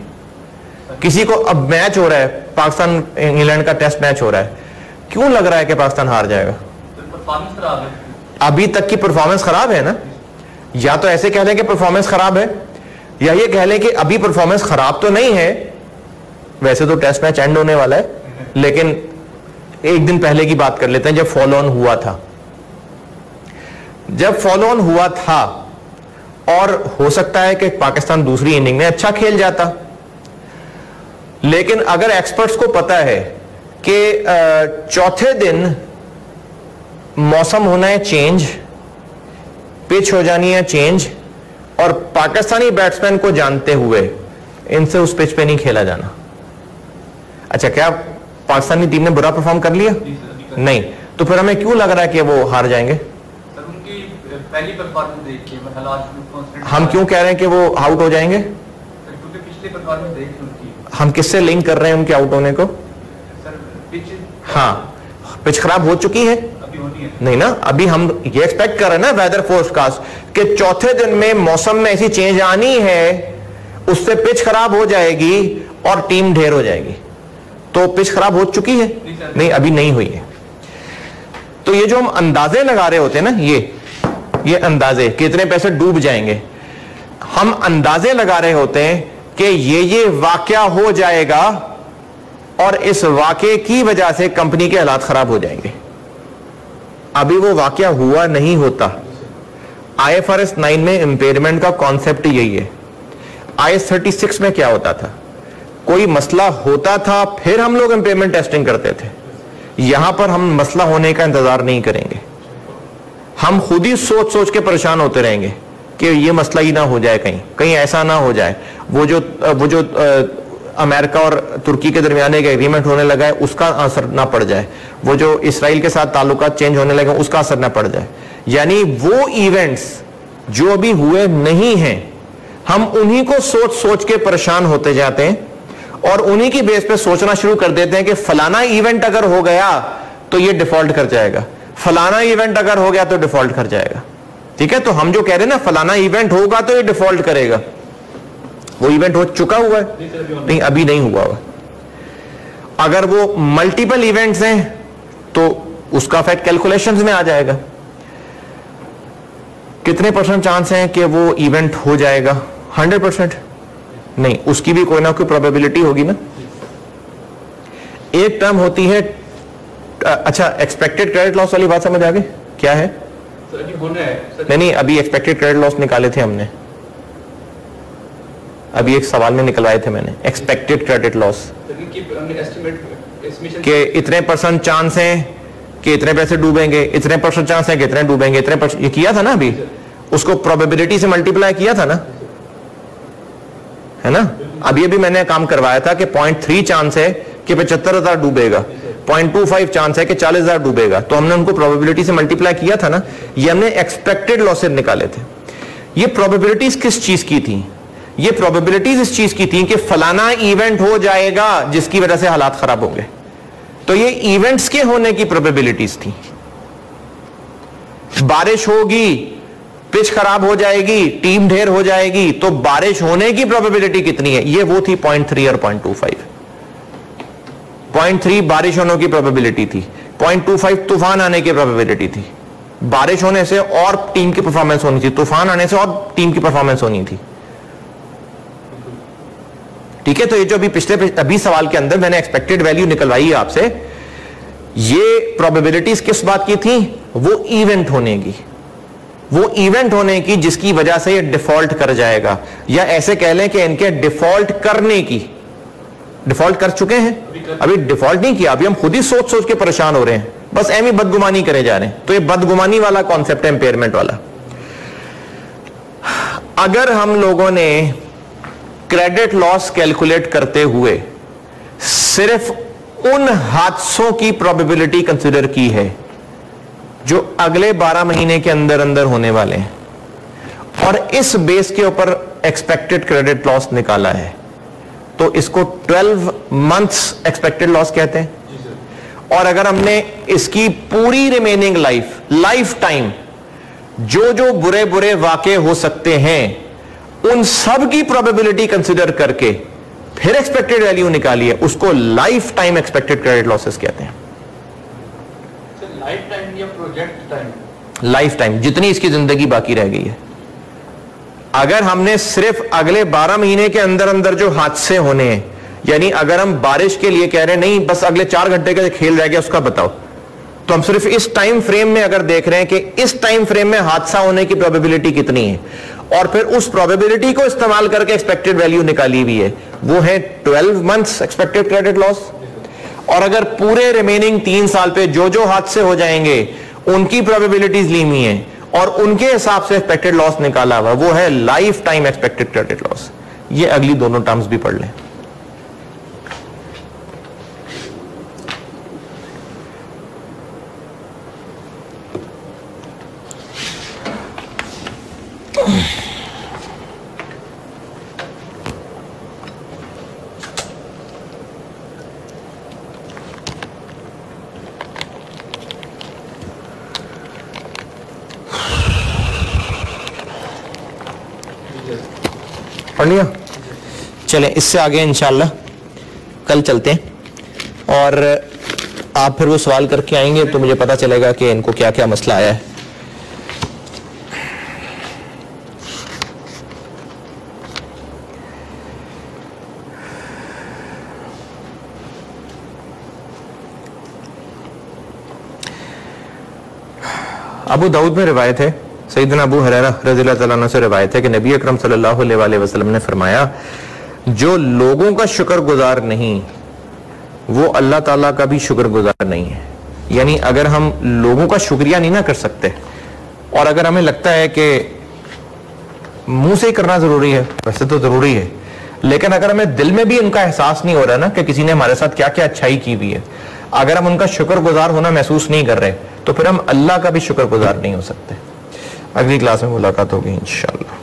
किसी को अब मैच हो रहा है, पाकिस्तान इंग्लैंड का टेस्ट मैच हो रहा है, क्यों लग रहा है कि पाकिस्तान हार जाएगा? परफॉर्मेंस खराब है, अभी तक की परफॉर्मेंस खराब है ना। या तो ऐसे कह लें कि परफॉर्मेंस खराब है, या ये कह लें कि अभी परफॉर्मेंस खराब तो नहीं है, वैसे तो टेस्ट मैच एंड होने वाला है, लेकिन एक दिन पहले की बात कर लेते हैं, जब फॉलो ऑन हुआ था। जब फॉलो ऑन हुआ था और हो सकता है कि पाकिस्तान दूसरी इनिंग में अच्छा खेल जाता। लेकिन अगर एक्सपर्ट्स को पता है कि चौथे दिन मौसम होना है चेंज, पिच हो जानी है चेंज, और पाकिस्तानी बैट्समैन को जानते हुए इनसे उस पिच पे नहीं खेला जाना। अच्छा, क्या पाकिस्तानी टीम ने बुरा परफॉर्म कर लिया? नहीं, तो फिर हमें क्यों लग रहा है कि वो हार जाएंगे? सर उनकी पहली परफॉर्मेंस देख के हम क्यों कह रहे हैं कि वो आउट हो जाएंगे? क्योंकि पिछली परफॉर्मेंस देख के उनकी, हम किससे लिंक कर रहे हैं उनके आउट होने को? सर पिच, हाँ, पिच खराब हो चुकी है, अभी होनी है। नहीं ना, अभी हम ये एक्सपेक्ट कर रहे हैं ना वेदर फोरकास्ट कि चौथे दिन में मौसम में ऐसी चेंज आनी है, उससे पिच खराब हो जाएगी और टीम ढेर हो जाएगी। तो पिच खराब हो चुकी है? नहीं, अभी नहीं हुई है। तो ये जो हम अंदाजे लगा रहे होते हैं ना, ये अंदाजे कितने पैसे डूब जाएंगे, हम अंदाजे लगा रहे होते हैं कि ये वाकया हो जाएगा और इस वाकये की वजह से कंपनी के हालात खराब हो जाएंगे। अभी वो वाकया हुआ नहीं होता। IFRS 9 में इंपेयरमेंट का कॉन्सेप्ट यही है। IAS 36 में क्या होता था, कोई मसला होता था फिर हम लोग इंपेयरमेंट टेस्टिंग करते थे। यहां पर हम मसला होने का इंतजार नहीं करेंगे, हम खुद ही सोच सोच के परेशान होते रहेंगे कि ये मसला ही ना हो जाए, कहीं ऐसा ना हो जाए, वो जो अमेरिका और तुर्की के दरमियान एक एग्रीमेंट होने लगा है उसका असर ना पड़ जाए, वो जो इसराइल के साथ ताल्लुकात चेंज होने लगे उसका असर ना पड़ जाए। यानी वो इवेंट्स जो अभी हुए नहीं हैं, हम उन्हीं को सोच सोच के परेशान होते जाते हैं और उन्हीं की बेस पे सोचना शुरू कर देते हैं कि फलाना इवेंट अगर हो गया तो ये डिफॉल्ट कर जाएगा, फलाना इवेंट अगर हो गया तो डिफॉल्ट कर जाएगा। ठीक है, तो हम जो कह रहे हैं ना फलाना इवेंट होगा तो ये डिफॉल्ट करेगा, वो इवेंट हो चुका हुआ है? नहीं, अभी नहीं हुआ हुआ। अगर वो मल्टीपल इवेंट्स हैं तो उसका इफेक्ट कैलकुलेशंस में आ जाएगा। कितने % चांस है कि वो इवेंट हो जाएगा? 100%? नहीं, उसकी भी कोई ना कोई प्रोबेबिलिटी होगी ना। एक टर्म होती है, अच्छा, एक्सपेक्टेड क्रेडिट लॉस वाली बात समझ आ गई क्या है? नहीं, अभी एक्सपेक्टेड क्रेडिट लॉस निकाले थे हमने, अभी एक सवाल में निकलवाए थे मैंने, एक्सपेक्टेड क्रेडिट लॉस के इतने % चांस हैं कि इतने पैसे डूबेंगे, इतने % चांस है कि इतने डूबेंगे, इतने %, ये किया था ना अभी, उसको प्रोबेबिलिटी से मल्टीप्लाई किया था ना, है ना। अभी मैंने काम करवाया था कि 0.3 चांस है कि 75,000 डूबेगा, 0.25 चांस है कि 40,000 डूबेगा, तो हमने उनको प्रोबेबिलिटी से मल्टीप्लाई किया था ना। ये हमने एक्सपेक्टेड लॉसेस निकाले थे। ये प्रोबेबिलिटीज किस चीज की थी? ये प्रोबेबिलिटीज इस चीज की थी कि फलाना इवेंट हो जाएगा जिसकी वजह से हालात खराब होंगे। तो ये इवेंट्स के होने की प्रोबेबिलिटीज थी। बारिश होगी, पिच खराब हो जाएगी, टीम ढेर हो जाएगी, तो बारिश होने की प्रोबेबिलिटी कितनी है? ये वो थी 0.3 और 0.25। 0.3 बारिश होने की प्रोबेबिलिटी थी, 0.25 तूफान आने की प्रोबेबिलिटी थी। बारिश होने से और टीम की परफॉर्मेंस होनी थी, तूफान आने से और टीम की परफॉर्मेंस होनी थी। ठीक है, तो ये जो अभी सवाल के अंदर मैंने एक्सपेक्टेड वैल्यू निकलवाई है आपसे, ये प्रोबेबिलिटीज किस बात की थी? वो इवेंट होने की, वो इवेंट होने की जिसकी वजह से ये डिफॉल्ट कर जाएगा, या ऐसे कह लें कि इनके डिफॉल्ट करने की। डिफॉल्ट कर चुके हैं, अभी डिफॉल्ट नहीं किया, अभी हम खुद ही सोच सोच के परेशान हो रहे हैं, बस एम ही बदगुमानी करे जा रहे हैं। तो ये बदगुमानी वाला कॉन्सेप्ट है, इंपेयरमेंट वाला। अगर हम लोगों ने क्रेडिट लॉस कैलकुलेट करते हुए सिर्फ उन हादसों की प्रोबेबिलिटी कंसीडर की है जो अगले 12 महीने के अंदर अंदर होने वाले हैं, और इस बेस के ऊपर एक्सपेक्टेड क्रेडिट लॉस निकाला है, तो इसको 12 मंथ्स एक्सपेक्टेड लॉस कहते हैं। और अगर हमने इसकी पूरी रिमेनिंग लाइफ टाइम जो बुरे बुरे वाकये हो सकते हैं उन सब की प्रोबेबिलिटी कंसीडर करके फिर एक्सपेक्टेड वैल्यू निकाली है, उसको life time expected credit losses कहते हैं। लाइफ टाइम या प्रोजेक्ट टाइम? लाइफ टाइम, जितनी इसकी जिंदगी बाकी रह गई है। अगर हमने सिर्फ अगले 12 महीने के अंदर अंदर जो हादसे होने हैं, यानी अगर हम बारिश के लिए कह रहे हैं नहीं बस अगले 4 घंटे का खेल रह गया उसका बताओ, तो हम सिर्फ इस टाइम फ्रेम में अगर देख रहे हैं कि इस टाइम फ्रेम में हादसा होने की प्रोबेबिलिटी कितनी है, और फिर उस प्रोबेबिलिटी को इस्तेमाल करके एक्सपेक्टेड वैल्यू निकाली हुई है, वो है 12 मंथ्स एक्सपेक्टेड क्रेडिट लॉस। और अगर पूरे रिमेनिंग 3 साल पे जो जो हादसे हो जाएंगे उनकी प्रोबेबिलिटीज ली हुई हैं और उनके हिसाब से एक्सपेक्टेड लॉस निकाला हुआ, वो है life time expected credit loss. ये अगली दोनों टर्म्स भी पढ़ लें। पढ़ लिया? चलें इससे आगे इंशाल्लाह कल चलते हैं और आप फिर वो सवाल करके आएंगे तो मुझे पता चलेगा कि इनको क्या क्या मसला आया है। अबू दाऊद में रिवायत है, सैयदना अबू हुरैरा रज़ियल्लाहु तआला अन्हु से रिवायत है कि नबी अकरम सल्लल्लाहु अलैहि वसल्लम ने फरमाया, जो लोगों का शुक्रगुजार नहीं वो अल्लाह ताला का भी शुक्रगुजार नहीं है। यानी अगर हम लोगों का शुक्रिया नहीं ना कर सकते और अगर हमें लगता है कि मुंह से ही करना जरूरी है, वैसे तो जरूरी है, लेकिन अगर हमें दिल में भी उनका एहसास नहीं हो रहा ना कि किसी ने हमारे साथ क्या क्या अच्छाई की हुई है, अगर हम उनका शुक्रगुजार होना महसूस नहीं कर रहे तो फिर हम अल्लाह का भी शुक्रगुजार नहीं हो सकते। अगली क्लास में मुलाकात होगी इंशाअल्लाह।